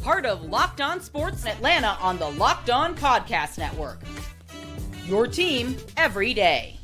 part of Locked On Sports Atlanta on the Locked On Podcast Network. Your team every day.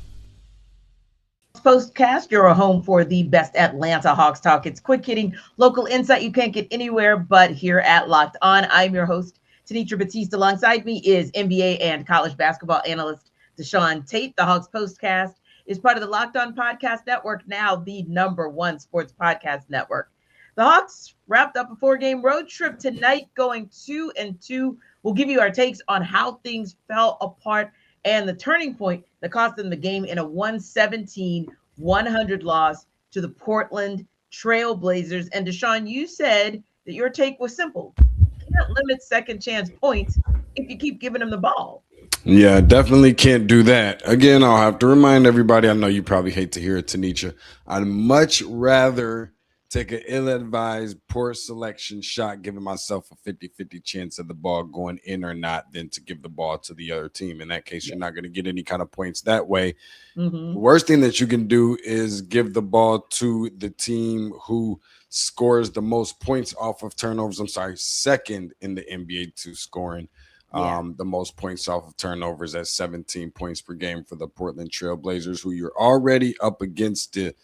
POSTCAST, you're a home for the best Atlanta Hawks talk. It's quick hitting local insight you can't get anywhere but here at Locked On. I'm your host, Tenitra Batiste. Alongside me is NBA and college basketball analyst DeShaun Tate. The Hawks POSTCAST is part of the Locked On Podcast Network, now the #1 sports podcast network. The Hawks wrapped up a 4-game road trip tonight, going 2-2. We'll give you our takes on how things fell apart and the turning point that cost them the game in a 117-100 loss to the Portland Trailblazers. And DeShaun, you said that your take was simple. You can't limit second chance points if you keep giving them the ball. Yeah, definitely can't do that. Again, I'll have to remind everybody, I know you probably hate to hear it, Tenitra. I'd much rather take an ill-advised, poor selection shot, giving myself a 50-50 chance of the ball going in or not, than to give the ball to the other team. In that case, you're not going to get any kind of points that way. The worst thing that you can do is give the ball to the team who scores the most points off of turnovers. Second in the NBA to scoring the most points off of turnovers at 17 points per game for the Portland Trailblazers, who you're already up against it.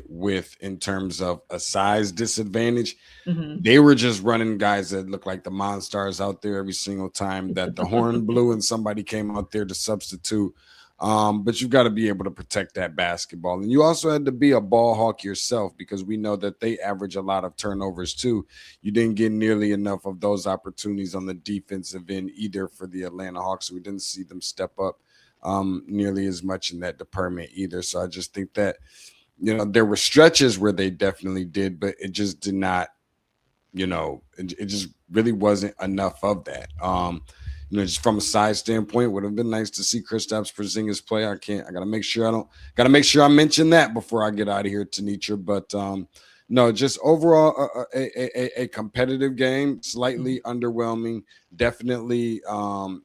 With in terms of a size disadvantage. They were just running guys that look like the Monstars out there every single time that the horn blew and somebody came out there to substitute. But you've got to be able to protect that basketball. And you also had to be a ball hawk yourself, because we know that they average a lot of turnovers too. You didn't get nearly enough of those opportunities on the defensive end either for the Atlanta Hawks. So we didn't see them step up nearly as much in that department either. So I just think that, there were stretches where they definitely did, but it just did not, it just really wasn't enough of that. Just from a size standpoint, would have been nice to see Kristaps Porzingis play. I gotta make sure I mention that before I get out of here, Tenitra. But no, just overall a competitive game, slightly underwhelming, definitely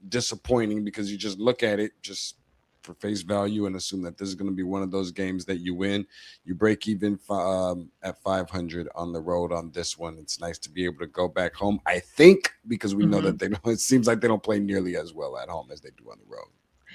disappointing, because you just look at it just for face value and assume that this is going to be one of those games that you win. You break even at 500 on the road on this one. It's nice to be able to go back home, I think, because we know that it seems like they don't play nearly as well at home as they do on the road.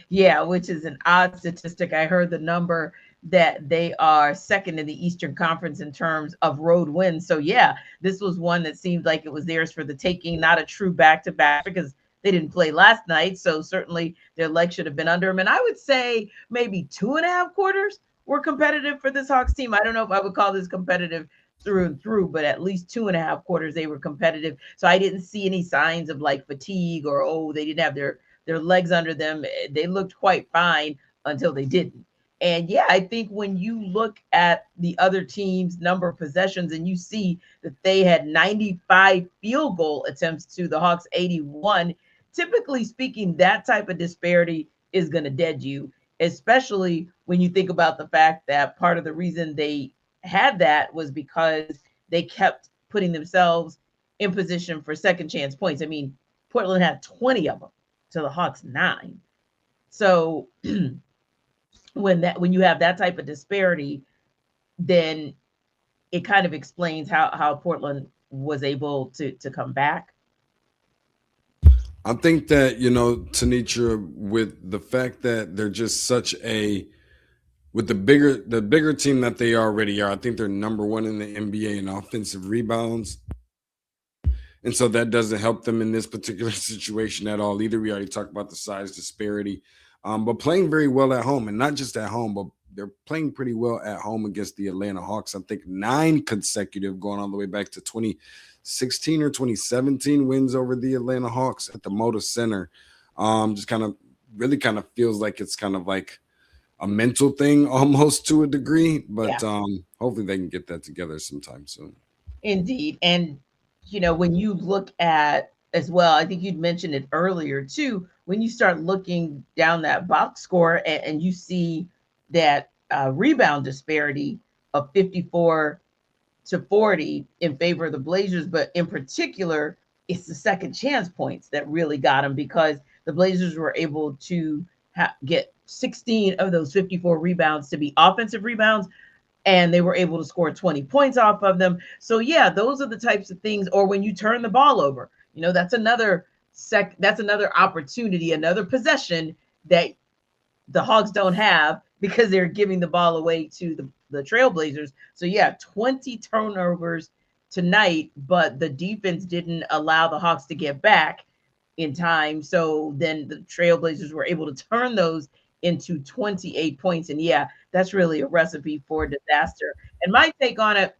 Yeah, which is an odd statistic. I heard the number that they are second in the Eastern Conference in terms of road wins. So yeah, this was one that seemed like it was theirs for the taking, not a true back-to-back, because they didn't play last night. So certainly their leg should have been under them. And I would say maybe 2.5 quarters were competitive for this Hawks team. I don't know if I would call this competitive through and through, but at least 2.5 quarters they were competitive. So I didn't see any signs of like fatigue or, they didn't have their legs under them. They looked quite fine until they didn't. And yeah, I think when you look at the other team's number of possessions and you see that they had 95 field goal attempts to the Hawks 81, typically speaking, that type of disparity is going to dead you, especially when you think about the fact that part of the reason they had that was because they kept putting themselves in position for second chance points. I mean, Portland had 20 of them to the Hawks 9. So when you have that type of disparity, then it kind of explains how Portland was able to come back. I think that, Tenitra, with the fact that they're just with the bigger team that they already are, I think they're #1 in the NBA in offensive rebounds. And so that doesn't help them in this particular situation at all either. We already talked about the size disparity. But playing very well at home, and not just at home, but they're playing pretty well at home against the Atlanta Hawks. I think 9 consecutive, going all the way back to 2016 or 2017 wins over the Atlanta Hawks at the Moda Center. Just really feels like it's kind of like a mental thing almost to a degree, but hopefully they can get that together sometime soon. Indeed. And, when you look at as well, I think you'd mentioned it earlier too, when you start looking down that box score and you see that rebound disparity of 54 to 40 in favor of the Blazers, but in particular, it's the second chance points that really got them, because the Blazers were able to get 16 of those 54 rebounds to be offensive rebounds. and they were able to score 20 points off of them. So yeah, those are the types of things. Or when you turn the ball over, that's another opportunity, another possession that the Hawks don't have because they're giving the ball away to the Trailblazers. So yeah, 20 turnovers tonight, but the defense didn't allow the Hawks to get back in time. So then the Trailblazers were able to turn those into 28 points. And yeah, that's really a recipe for disaster. And my take on it,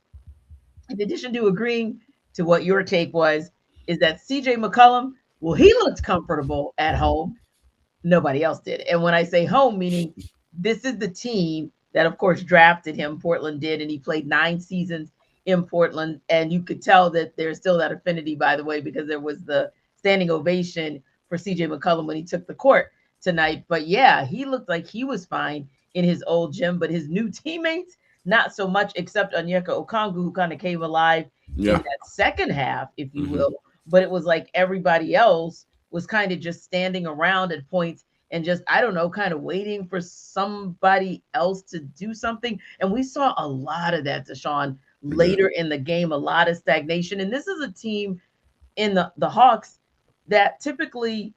in addition to agreeing to what your take was, is that CJ McCollum, well, he looked comfortable at home. Nobody else did. And when I say home, meaning this is the team that, of course, drafted him. Portland did, and he played 9 seasons in Portland. And you could tell that there's still that affinity, by the way, because there was the standing ovation for CJ McCollum when he took the court tonight. But yeah, he looked like he was fine in his old gym, but his new teammates, not so much, except Onyeka Okongwu, who kind of came alive in that second half, if you will. But it was like everybody else was kind of just standing around at points and just, I don't know, kind of waiting for somebody else to do something. And we saw a lot of that, DeShaun, later in the game, a lot of stagnation. And this is a team in the Hawks that typically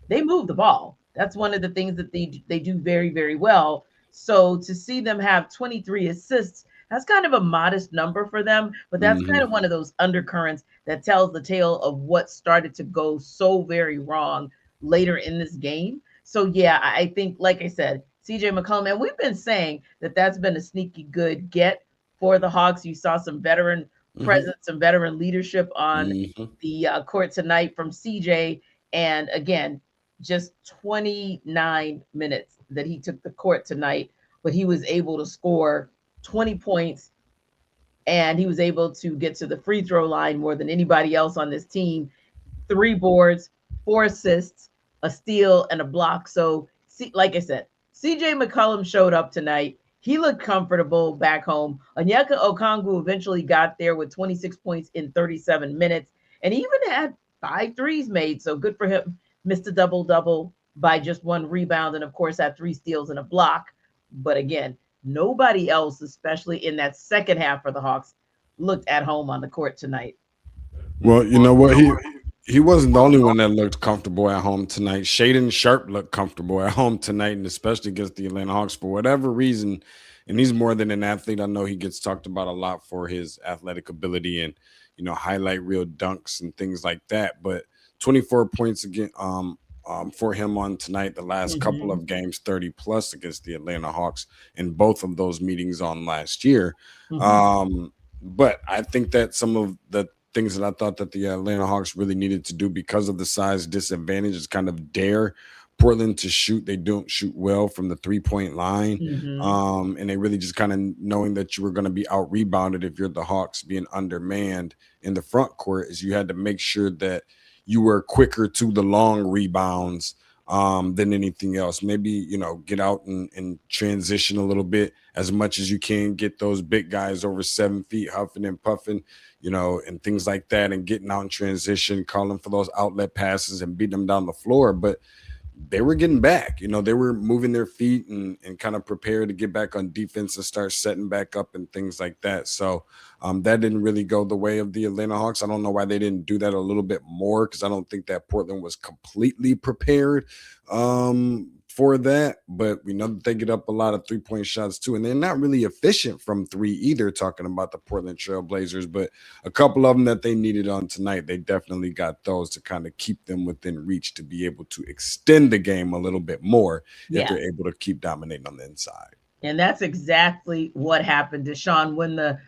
they move the ball. That's one of the things that they do very, very well. So to see them have 23 assists, that's kind of a modest number for them, but that's kind of one of those undercurrents that tells the tale of what started to go so very wrong later in this game. So yeah, I think, like I said, CJ McCollum, and we've been saying that that's been a sneaky good get for the Hawks. You saw some veteran presence, some veteran leadership on the court tonight from CJ. And again, just 29 minutes that he took the court tonight, but he was able to score 20 points, and he was able to get to the free throw line more than anybody else on this team. 3 boards, 4 assists, a steal, and a block. So, like I said, CJ McCollum showed up tonight. He looked comfortable back home. Onyeka Okongwu eventually got there with 26 points in 37 minutes, and he even had 5 threes made. So good for him. Missed a double-double by just 1 rebound, and of course had 3 steals and a block. But again, nobody else, especially in that second half for the Hawks, looked at home on the court tonight. Well, you know what? He wasn't the only one that looked comfortable at home tonight. Shaedon Sharpe looked comfortable at home tonight, and especially against the Atlanta Hawks for whatever reason. And he's more than an athlete. I know he gets talked about a lot for his athletic ability and, highlight reel dunks and things like that. But 24 points again for him on tonight. The last couple of games, 30 plus against the Atlanta Hawks in both of those meetings on last year. But I think that some of the things that I thought that the Atlanta Hawks really needed to do because of the size disadvantage is kind of dare Portland to shoot. They don't shoot well from the 3-point line. And they really just kind of knowing that you were going to be out rebounded if you're the Hawks being undermanned in the front court is you had to make sure that you were quicker to the long rebounds than anything else. Maybe, get out and transition a little bit as much as you can, get those big guys over 7 feet huffing and puffing, and things like that, and getting out in transition, calling for those outlet passes and beating them down the floor. But they were getting back, they were moving their feet and kind of prepared to get back on defense and start setting back up and things like that. So that didn't really go the way of the Atlanta Hawks. I don't know why they didn't do that a little bit more, because I don't think that Portland was completely prepared for that. But we know that they get up a lot of 3-point shots too, and they're not really efficient from 3 either, talking about the Portland Trailblazers. But a couple of them that they needed on tonight, they definitely got those to kind of keep them within reach to be able to extend the game a little bit more if they're able to keep dominating on the inside. And that's exactly what happened, DeShaun. When the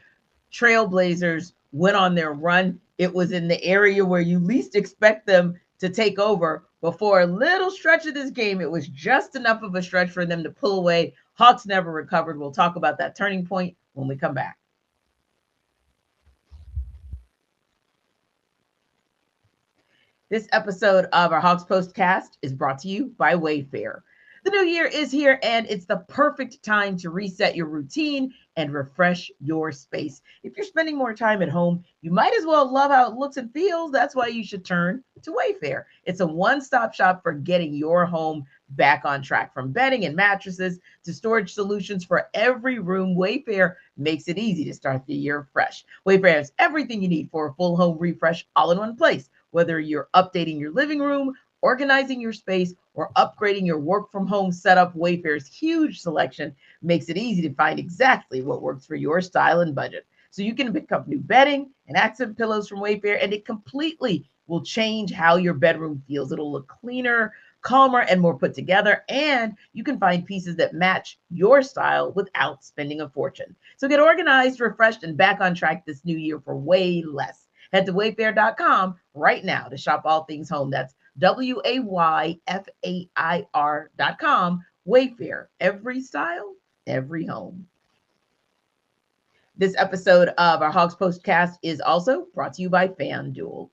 Trailblazers went on their run, it was in the area where you least expect them to take over. Before a little stretch of this game, it was just enough of a stretch for them to pull away. Hawks never recovered. We'll talk about that turning point when we come back. This episode of our Hawks Postcast is brought to you by Wayfair. The new year is here, and it's the perfect time to reset your routine and refresh your space. If you're spending more time at home, you might as well love how it looks and feels. That's why you should turn to Wayfair. It's a one-stop shop for getting your home back on track. From bedding and mattresses to storage solutions for every room, Wayfair makes it easy to start the year fresh. Wayfair has everything you need for a full home refresh all in one place. Whether you're updating your living room, organizing your space, or upgrading your work from home setup, Wayfair's huge selection makes it easy to find exactly what works for your style and budget. So you can pick up new bedding and accent pillows from Wayfair, and it completely will change how your bedroom feels. It'll look cleaner, calmer, and more put together. And you can find pieces that match your style without spending a fortune. So get organized, refreshed, and back on track this new year for way less. Head to wayfair.com right now to shop all things home. That's WAYFAIR.com. Wayfair, every style, every home. This episode of our Hawks Postcast is also brought to you by FanDuel.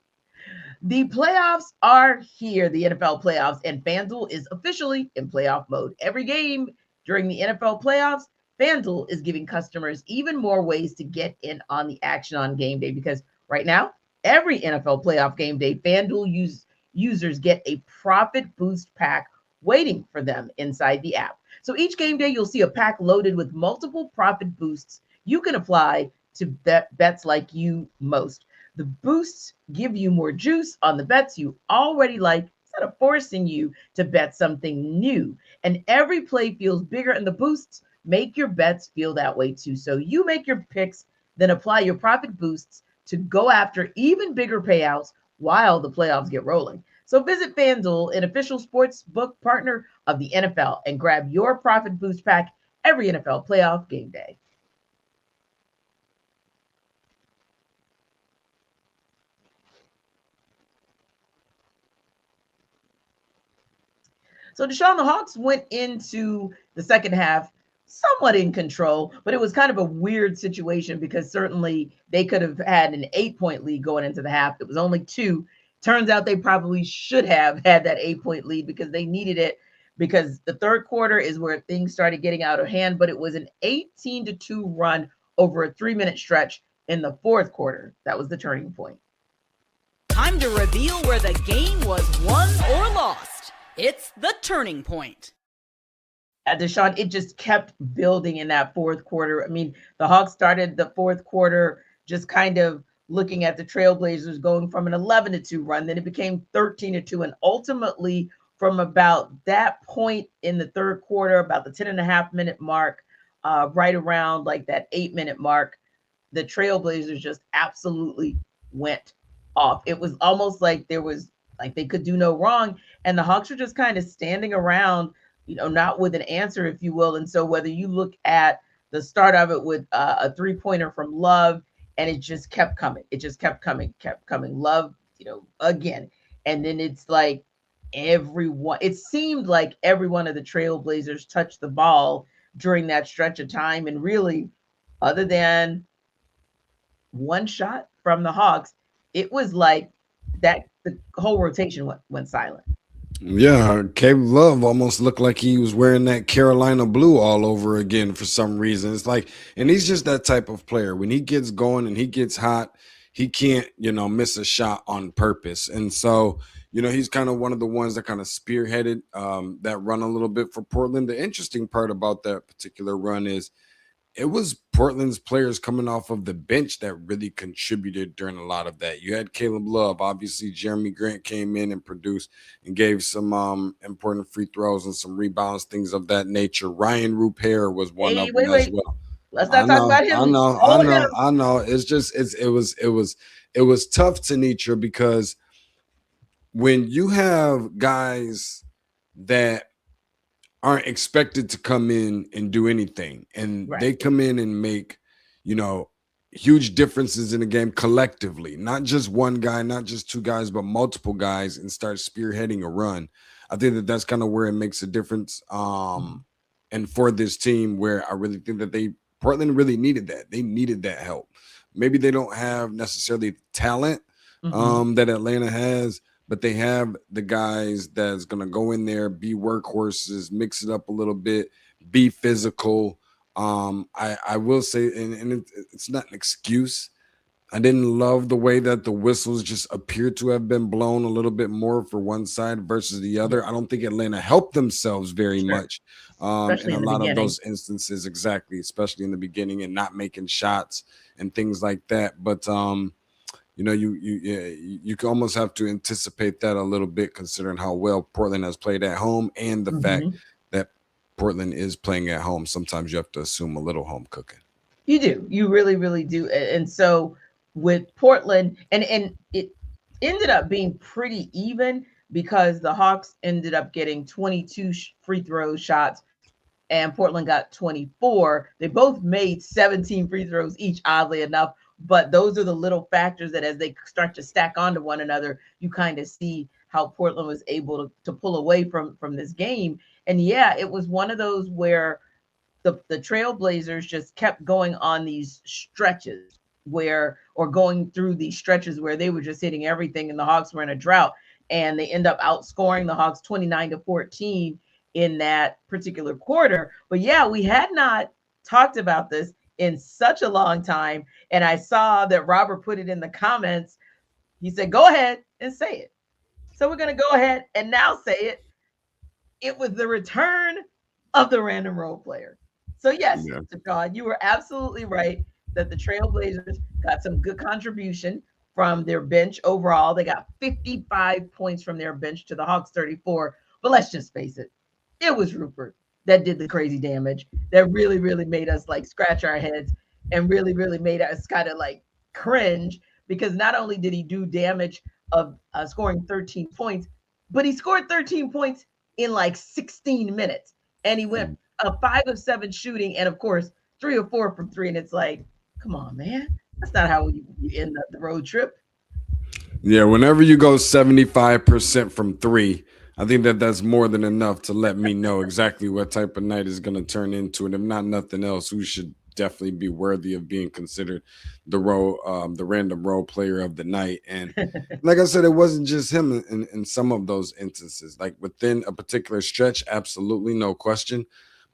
The playoffs are here, the NFL playoffs, and FanDuel is officially in playoff mode. Every game during the NFL playoffs, FanDuel is giving customers even more ways to get in on the action on game day, because right now, every NFL playoff game day, FanDuel users get a profit boost pack waiting for them inside the app. So each game day, you'll see a pack loaded with multiple profit boosts you can apply to bets like you most. The boosts give you more juice on the bets you already like instead of forcing you to bet something new. And every play feels bigger, and the boosts make your bets feel that way too. So you make your picks, then apply your profit boosts to go after even bigger payouts while the playoffs get rolling. So visit FanDuel, an official sports book partner of the NFL, and grab your profit boost pack every NFL playoff game day. So DeShaun, the Hawks went into the second half somewhat in control, but it was kind of a weird situation because certainly they could have had an 8-point lead going into the half. It was only 2. Turns out they probably should have had that 8-point lead because they needed it, because the third quarter is where things started getting out of hand, but it was an 18-2 run over a 3-minute stretch in the fourth quarter. That was the turning point. Time to reveal where the game was won or lost. It's the turning point. DeShaun, it just kept building in that fourth quarter. I mean, the Hawks started the fourth quarter just kind of looking at the Trailblazers going from an 11-2 run. Then it became 13-2. And ultimately, from about that point in the third quarter, about the 10.5-minute mark, right around like that 8-minute mark, the Trailblazers just absolutely went off. It was almost like they could do no wrong. And the Hawks were just kind of standing around, not with an answer, if you will. And so whether you look at the start of it with a 3-pointer from Love, and it just kept coming. It just kept coming. Love, again. And then it's like it seemed like every one of the Trailblazers touched the ball during that stretch of time. And really, other than one shot from the Hawks, it was like that the whole rotation went silent. Yeah, Caleb Love almost looked like he was wearing that Carolina blue all over again for some reason. It's like, and he's just that type of player. When he gets going and he gets hot, he can't, miss a shot on purpose. And so, he's kind of one of the ones that kind of spearheaded that run a little bit for Portland. The interesting part about that particular run is it was Portland's players coming off of the bench that really contributed during a lot of that. You had Caleb Love. Obviously, Jeremy Grant came in and produced and gave some important free throws and some rebounds, things of that nature. Ryan Rupert was one of them as well. Let's not talk about him. I know. It's just it was tough, Tenitra, because when you have guys that aren't expected to come in and do anything, and they come in and make huge differences in the game collectively, not just one guy, not just two guys, but multiple guys, and start spearheading a run. I think that's kind of where it makes a difference. And for this team, where I really think that Portland really needed that. They needed that help. Maybe they don't have necessarily talent that Atlanta has, but they have the guys that's going to go in there, be workhorses, mix it up a little bit, be physical. I will say, and it's not an excuse, I didn't love the way that the whistles just appeared to have been blown a little bit more for one side versus the other. I don't think Atlanta helped themselves very Sure. much in Especially a in the lot of beginning. those instances, exactly, especially in the beginning and not making shots and things like that. But you can almost have to anticipate that a little bit, considering how well Portland has played at home and the fact that Portland is playing at home. Sometimes you have to assume a little home cooking. You do. You really, really do. And so with Portland, and it ended up being pretty even because the Hawks ended up getting 22 free throw shots and Portland got 24. They both made 17 free throws each, oddly enough. But those are the little factors that as they start to stack onto one another, you kind of see how Portland was able to pull away from this game. And yeah, it was one of those where the Trailblazers just kept going on these stretches going through these stretches where they were just hitting everything and the Hawks were in a drought, and they end up outscoring the Hawks 29-14 in that particular quarter. But yeah, we had not talked about this in such a long time, and I saw that Robert put it in the comments. He said, go ahead and say it. So we're going to go ahead and now say it. It was the return of the random role player. So yes, DeShaun, you were absolutely right that the Trailblazers got some good contribution from their bench overall. They got 55 points from their bench to the Hawks 34. But let's just face it, it was Rupert that did the crazy damage that really, really made us like scratch our heads and really, really made us kind of like cringe, because not only did he do damage of scoring 13 points, but he scored 13 points in like 16 minutes. And he went 5 of 7 shooting, and of course 3 of 4 from 3. And it's like, come on, man, that's not how you end the road trip. Yeah, whenever you go 75% from 3, I think that's more than enough to let me know exactly what type of night is going to turn into. And if not nothing else, who should definitely be worthy of being considered the random role player of the night. And like I said, it wasn't just him in some of those instances. Like within a particular stretch, absolutely, no question.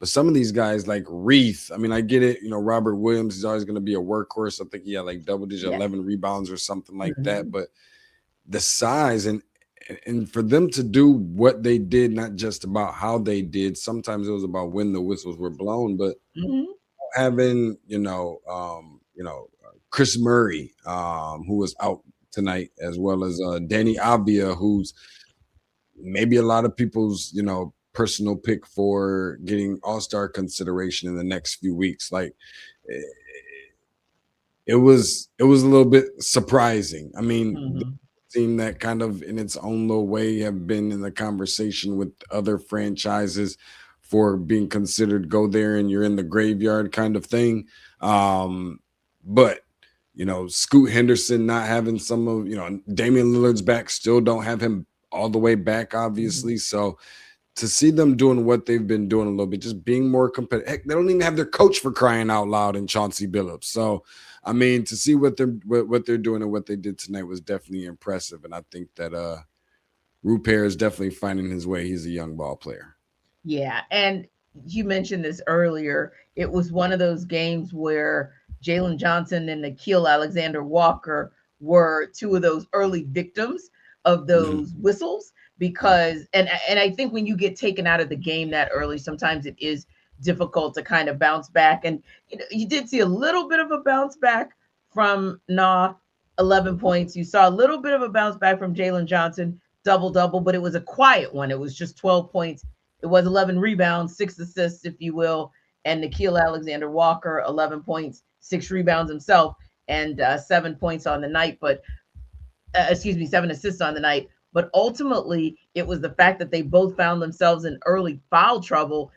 But some of these guys like Reith, I mean, I get it. Robert Williams is always going to be a workhorse. I think he had like double-digit 11 rebounds or something like that. But the size and for them to do what they did, not just about how they did. Sometimes it was about when the whistles were blown, but having Chris Murray, who was out tonight, as well as Danny Avdia, who's maybe a lot of people's personal pick for getting all-star consideration in the next few weeks. Like it was a little bit surprising. I mean, the team that kind of in its own little way have been in the conversation with other franchises for being considered go there and you're in the graveyard kind of thing. But Scoot Henderson not having some of, Damian Lillard's back, still don't have him all the way back, obviously. So to see them doing what they've been doing a little bit, just being more competitive. Heck, they don't even have their coach for crying out loud in Chauncey Billups. So, I mean, to see what they're doing and what they did tonight was definitely impressive. And I think that Rupert is definitely finding his way. He's a young ball player. Yeah, and you mentioned this earlier. It was one of those games where Jalen Johnson and Nickeil Alexander-Walker were two of those early victims of those whistles, because and I think when you get taken out of the game that early, sometimes it is difficult to kind of bounce back. And you did see a little bit of a bounce back from 11 points. You saw a little bit of a bounce back from Jalen Johnson, double, but it was a quiet one. It was just 12 points. It was 11 rebounds, 6 assists, if you will. And Nickeil Alexander-Walker, 11 points, 6 rebounds himself, and 7 points on the night. But 7 assists on the night. But ultimately, it was the fact that they both found themselves in early foul trouble.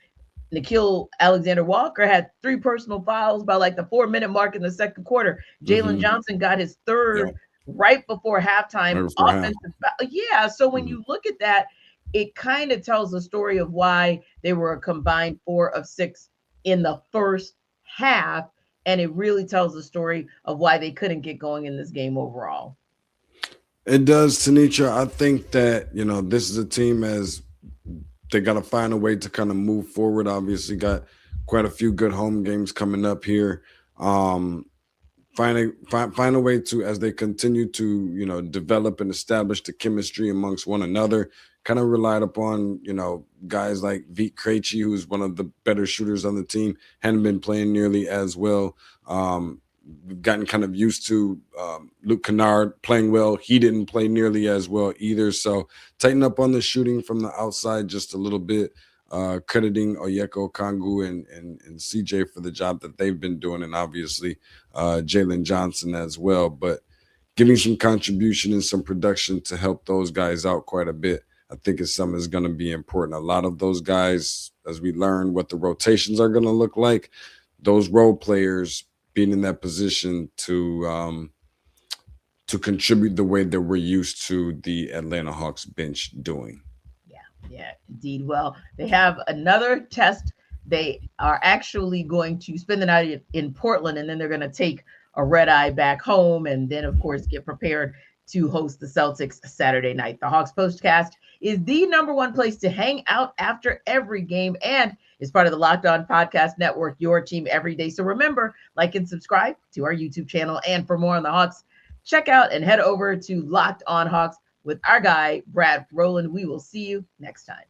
Nickeil Alexander-Walker had 3 personal fouls by like the 4-minute mark in the second quarter. Jalen Johnson got his third right before halftime. Offensive foul. Yeah, so when you look at that, it kind of tells the story of why they were a combined 4 of 6 in the first half. And it really tells the story of why they couldn't get going in this game overall. It does, Tenitra. I think that, this is a team as they got to find a way to kind of move forward. Obviously got quite a few good home games coming up here. find a way to, as they continue to, you know, develop and establish the chemistry amongst one another, kind of relied upon, you know, guys like Vit Krejci, who's one of the better shooters on the team, hadn't been playing nearly as well. We've gotten kind of used to Luke Kennard playing well. He didn't play nearly as well either. So tighten up on the shooting from the outside just a little bit. Crediting Onyeka Okongwu and CJ for the job that they've been doing, and obviously Jalen Johnson as well. But giving some contribution and some production to help those guys out quite a bit, I think is something that's going to be important. A lot of those guys, as we learn what the rotations are going to look like, those role players being in that position to contribute the way that we're used to the Atlanta Hawks bench doing. Yeah, indeed. Well, they have another test. They are actually going to spend the night in Portland, and then they're going to take a red eye back home, and then, of course, get prepared to host the Celtics Saturday night. The Hawks Postcast is the #1 place to hang out after every game, and is part of the Locked On Podcast Network, your team every day. So remember, like and subscribe to our YouTube channel. And for more on the Hawks, check out and head over to Locked On Hawks with our guy, Brad Rowland. We will see you next time.